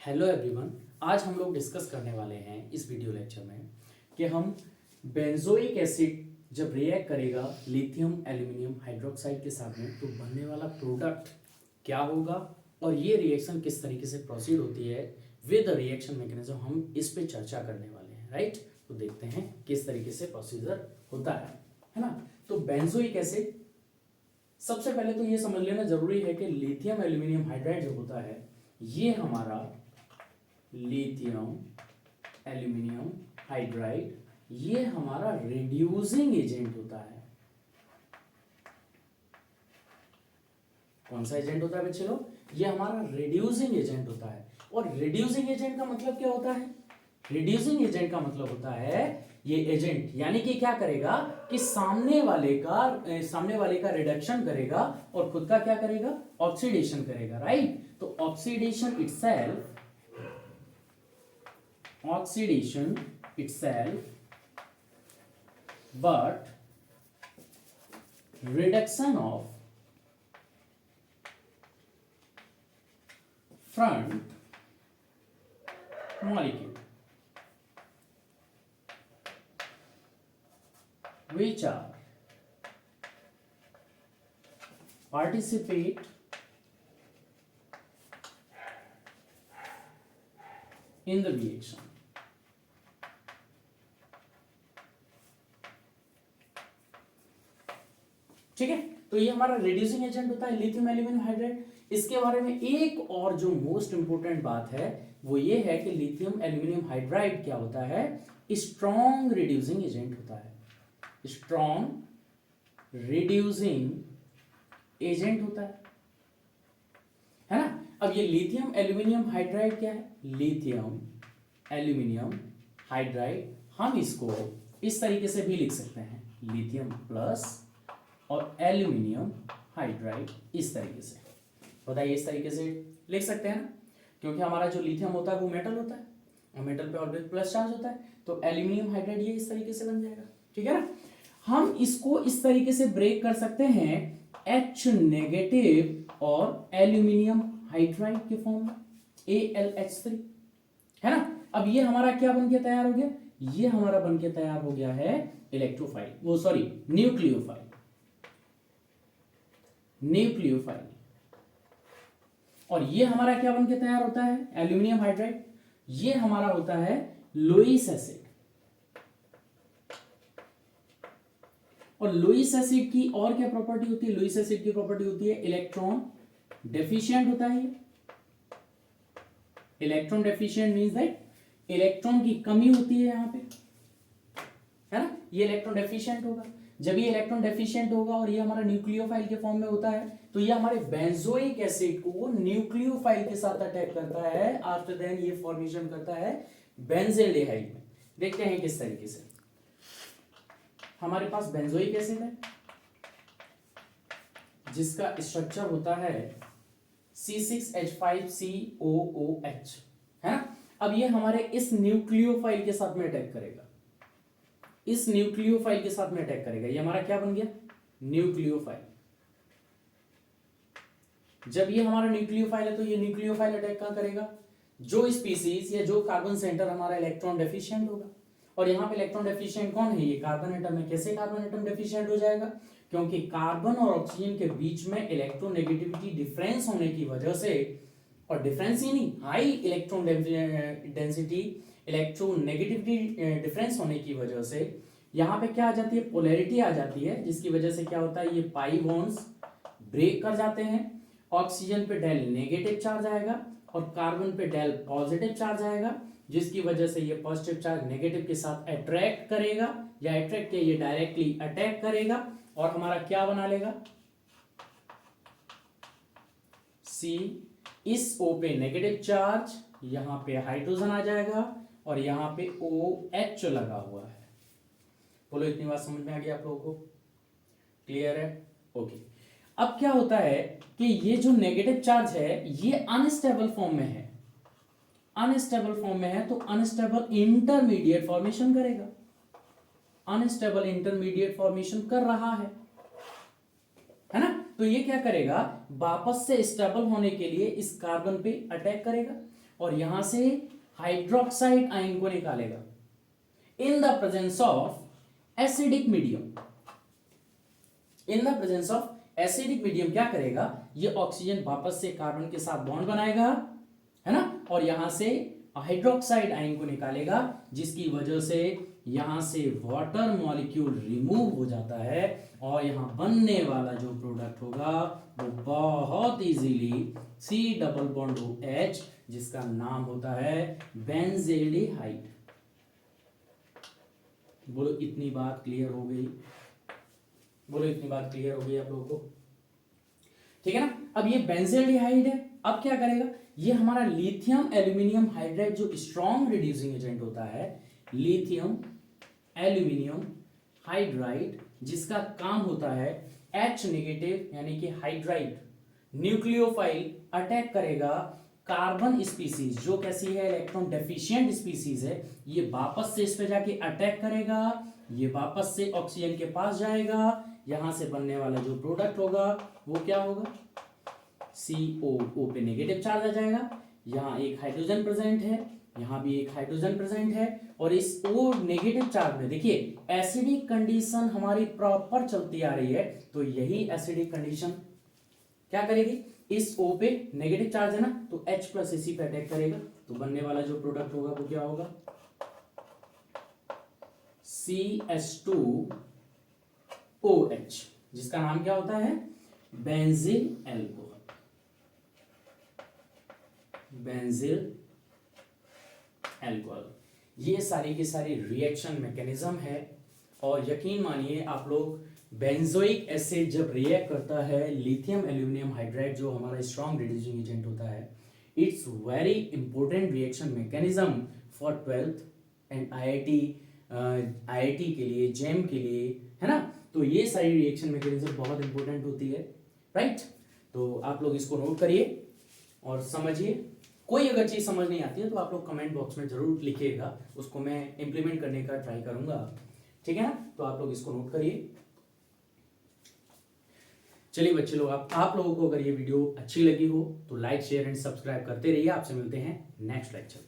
Hello everyone. आज हम लोग डिस्कस करने वाले हैं इस वीडियो लेक्चर में कि हम बेंजोइक एसिड जब रिएक्ट करेगा लिथियम एल्यूमिनियम हाइड्रोक्साइड के साथ में तो बनने वाला प्रोडक्ट क्या होगा और ये रिएक्शन किस तरीके से प्रोसीड होती है विद रिएक्शन मैकेनिज्म, हम इस पे चर्चा करने वाले हैं। राइट, तो देखते हैं किस तरीके से प्रोसीजर होता है ना। तो बेंजोइक एसिड, सबसे पहले तो ये समझ लेना जरूरी है कि लिथियम एल्यूमिनियम हाइड्राइड जो होता है ये हमारा लिथियम एल्यूमिनियम हाइड्राइड ये हमारा रिड्यूसिंग एजेंट होता है। कौन सा एजेंट होता है बच्चे लोग? ये हमारा रिड्यूसिंग एजेंट होता है। और रिड्यूसिंग एजेंट का मतलब क्या होता है? रिड्यूसिंग एजेंट का मतलब होता है ये एजेंट यानी कि क्या करेगा कि सामने वाले का रिडक्शन करेगा और खुद का क्या करेगा? ऑक्सीडेशन करेगा। राइट, तो oxidation itself but reduction of front molecule which are participate in the reaction। ठीक है, तो ये हमारा रिड्यूसिंग एजेंट होता है लिथियम एल्यूमिनियम हाइड्राइड। इसके बारे में एक और जो मोस्ट इंपोर्टेंट बात है वो ये है कि लिथियम एल्यूमिनियम हाइड्राइड क्या होता है? स्ट्रॉन्ग रिड्यूसिंग एजेंट होता है। स्ट्रॉन्ग रिड्यूसिंग एजेंट होता है ना। अब ये लिथियम एल्यूमिनियम हाइड्राइड क्या है? लिथियम एल्यूमिनियम हाइड्राइड, हम इसको इस तरीके से भी लिख सकते हैं, लिथियम प्लस और एल्यूमिनियम हाइड्राइड, इस तरीके से। बताइए, इस तरीके से लिख सकते हैं ना, क्योंकि हमारा जो लिथियम होता है वो मेटल होता है और मेटल पे ऑलवेज प्लस चार्ज होता है, तो एल्यूमिनियम हाइड्राइड ये इस तरीके से बन जाएगा। ठीक है ना। हम इसको इस तरीके से ब्रेक कर सकते हैं H नेगेटिव और एल्यूमिनियम हाइड्राइड के फॉर्म में AlH3, है ना। अब ये हमारा क्या बन के तैयार हो गया? ये हमारा बन के तैयार हो गया है इलेक्ट्रोफाइल, वो सॉरी न्यूक्लियोफाइल। और ये हमारा क्या बन के तैयार होता है? Aluminium hydride. ये हमारा होता है लुईस एसिड। और लुईस एसिड की और क्या प्रॉपर्टी होती है? लुईस एसिड की प्रॉपर्टी होती है इलेक्ट्रॉन डेफिशिएंट होता है। Electron deficient means that electron की कमी होती है यहां पे, है ना। ये इलेक्ट्रॉन डेफिशिएंट होगा। जब ये इलेक्ट्रॉन डेफिशिएंट होगा और ये हमारा न्यूक्लियोफाइल के फॉर्म में होता है तो ये हमारे बेंजोइक एसिड को न्यूक्लियोफाइल के साथ अटैक करता है। आफ्टर देन ये फॉर्मेशन करता है बेंजील्डिहाइड में। देखते हैं किस तरीके से। हमारे पास बेंजोइक एसिड है जिसका स्ट्रक्चर होता है C6H5COOH, है ना। अब ये हमारे इस न्यूक्लियोफाइल के साथ में अटैक करेगा, इस न्यूक्लियोफाइल के साथ में अटैक करेगा। ये हमारा क्या बन गया? न्यूक्लियोफाइल। जब ये हमारा न्यूक्लियोफाइल है तो ये न्यूक्लियोफाइल अटैक कहां करेगा? जो स्पीसीज या जो कार्बन सेंटर हमारा इलेक्ट्रॉन डेफिशिएंट होगा। और यहां पे इलेक्ट्रॉन डेफिशिएंट कौन है? ये कार्बन एटम है। कैसे कार्बन एटम डेफिशिएंट हो जाएगा? क्योंकि कार्बन और ऑक्सीजन के बीच में इलेक्ट्रोनेगेटिविटी डिफरेंस होने की वजह से, और डिफरेंस ही नहीं, high electron density electronegativity difference होने की वजह से यहां पे क्या आ जाती है? पोलैरिटी आ जाती है, जिसकी वजह से क्या होता है? ये पाई बॉन्ड्स ब्रेक कर जाते हैं। ऑक्सीजन पे डेल नेगेटिव चार्ज आएगा और कार्बन पे डेल पॉजिटिव चार्ज आएगा, जिसकी वजह से ये पॉजिटिव चार्ज नेगेटिव के साथ अट्रैक्ट करेगा, या अट्रैक्ट किया ये डायरेक्टली अटैक करेगा और हमारा क्या बना लेगा? सी। इस O पे नेगेटिव चार्ज, यहां पे हाइड्रोजन आ जाएगा और यहां पे OH लगा हुआ है। बोलो, इतनी बात समझ में आ गई आप लोगों को? क्लियर है? ओके। अब क्या होता है कि ये जो नेगेटिव चार्ज है ये अनस्टेबल फॉर्म में है, अनस्टेबल फॉर्म में है, तो अनस्टेबल इंटरमीडिएट फॉर्मेशन करेगा। अनस्टेबल इंटरमीडिएट फॉर्मेशन कर रहा है ना। तो ये क्या करेगा? वापस से स्टेबल होने के लिए इस कार्बन पे अटैक करेगा और यहां से हाइड्रोक्साइड आयन को निकालेगा in the presence of acidic medium. In the presence of acidic medium क्या करेगा, ये ऑक्सीजन वापस से कार्बन के साथ बॉन्ड बनाएगा, है ना, और यहां से हाइड्रोक्साइड आयन को निकालेगा, जिसकी वजह से यहां से वाटर मॉलिक्यूल रिमूव हो जाता है और यहां बनने वाला जो प्रोडक्ट होगा वो बहुत easily C double bond OH, जिसका नाम होता है बेंजेल्डिहाइड। बोलो इतनी बात क्लियर हो गई? बोलो इतनी बात क्लियर हो गई आप लोगों को? ठीक है ना। अब ये बेंजेल्डिहाइड है, अब क्या करेगा, ये हमारा लिथियम एल्यूमिनियम हाइड्राइड जो स्ट्रॉन्ग रिड्यूसिंग एजेंट होता है, लिथियम एल्यूमिनियम हाइड्राइड, जिसका काम होता है H नेगेटिव यानी कि हाइड्राइड न्यूक्लियोफाइल अटैक करेगा कार्बन स्पीसीज जो कैसी है, इलेक्ट्रॉन डेफिशिएंट स्पीसीज है, ये वापस से इस पे जाके अटैक करेगा, ये वापस से ऑक्सीजन के पास जाएगा, यहां से बनने वाला जो प्रोडक्ट होगा वो क्या होगा, CO पे नेगेटिव चार्ज आ जाएगा, यहाँ एक हाइड्रोजन प्रेजेंट है, यहाँ भी एक हाइड्रोजन प्रेजेंट है, और इस O नेगेटिव चार्ज में देखिए एसिडिक कंडीशन हमारी प्रॉपर चलती आ रही है, तो यही एसिडिक कंडीशन क्या करेगी, इस O पे नेगेटिव चार्ज है ना, तो H प्लस Ac पे अटैक करेगा, तो बनने वाला जो प्रोडक्ट होगा वो क्या होगा, CH2OH, जिसका नाम क्या होता है, बेंजील एल्कोहल। बेंजील एल्कोहल। ये सारी की सारी रिएक्शन मैकेनिज्म है, और यकीन मानिए आप लोग, बेंजोइक एसिड जब रिएक्ट करता है लिथियम एल्यूमिनियम हाइड्राइड जो हमारा स्ट्रॉन्ग रिड्यूसिंग एजेंट होता है, it's very important reaction mechanism for 12th and IIT के लिए, जेम के लिए, है ना। तो ये सारी रिएक्शन मैकेनिज्म बहुत इंपॉर्टेंट होती है, राइट। तो आप लोग इसको नोट करिए और समझिए। कोई अगर चीज समझ नहीं आती है तो आप लोग कमेंट बॉक्स में जरूर लिखिएगा, उसको मैं इंप्लीमेंट करने का ट्राई करूंगा, ठीक है ना। तो आप लोग इसको नोट करिए। चलिए बच्चे लोग, आप लोगों को अगर ये वीडियो अच्छी लगी हो तो लाइक शेयर एंड सब्सक्राइब करते रहिए। आपसे मिलते हैं नेक्स्ट लेक्चर।